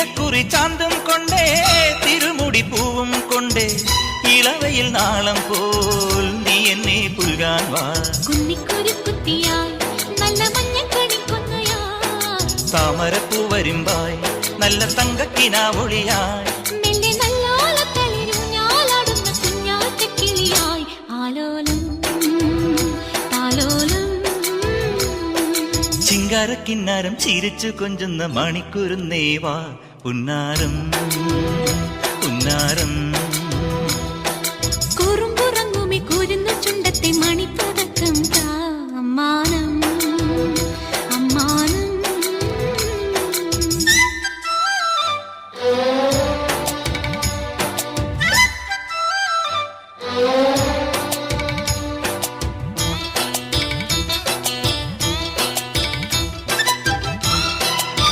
നീലക്കുറി ചാന്തും കൊണ്ടേ തിരുമുടി പൂവും കൊണ്ടേ ഇളവയിൽ നാളം പോൽ നീ എന്നെ പുൽകാൻ വാ. കുന്നിക്കുരു കുത്തിയായി നല്ല മഞ്ഞക്കണിക്കൊന്നയാ താമരപ്പൂ വരുമ്പായി നല്ല തങ്കക്കിനാവൊളിയായി മെല്ലെ നല്ലോലത്തളിരൂഞ്ഞാലാടുന്ന കുഞ്ഞാറ്റക്കിളിയായി ആലോലം താലോലം. ചിങ്കാരക്കിന്നാരം ചിരിച്ചു കൊഞ്ചുന്ന മണിക്കുരുന്നേവാ പുന്നാരം പുന്നാരം. കുറുമ്പുറങ്ങുമി കുരുന്ന ചുണ്ടത്തെ മണി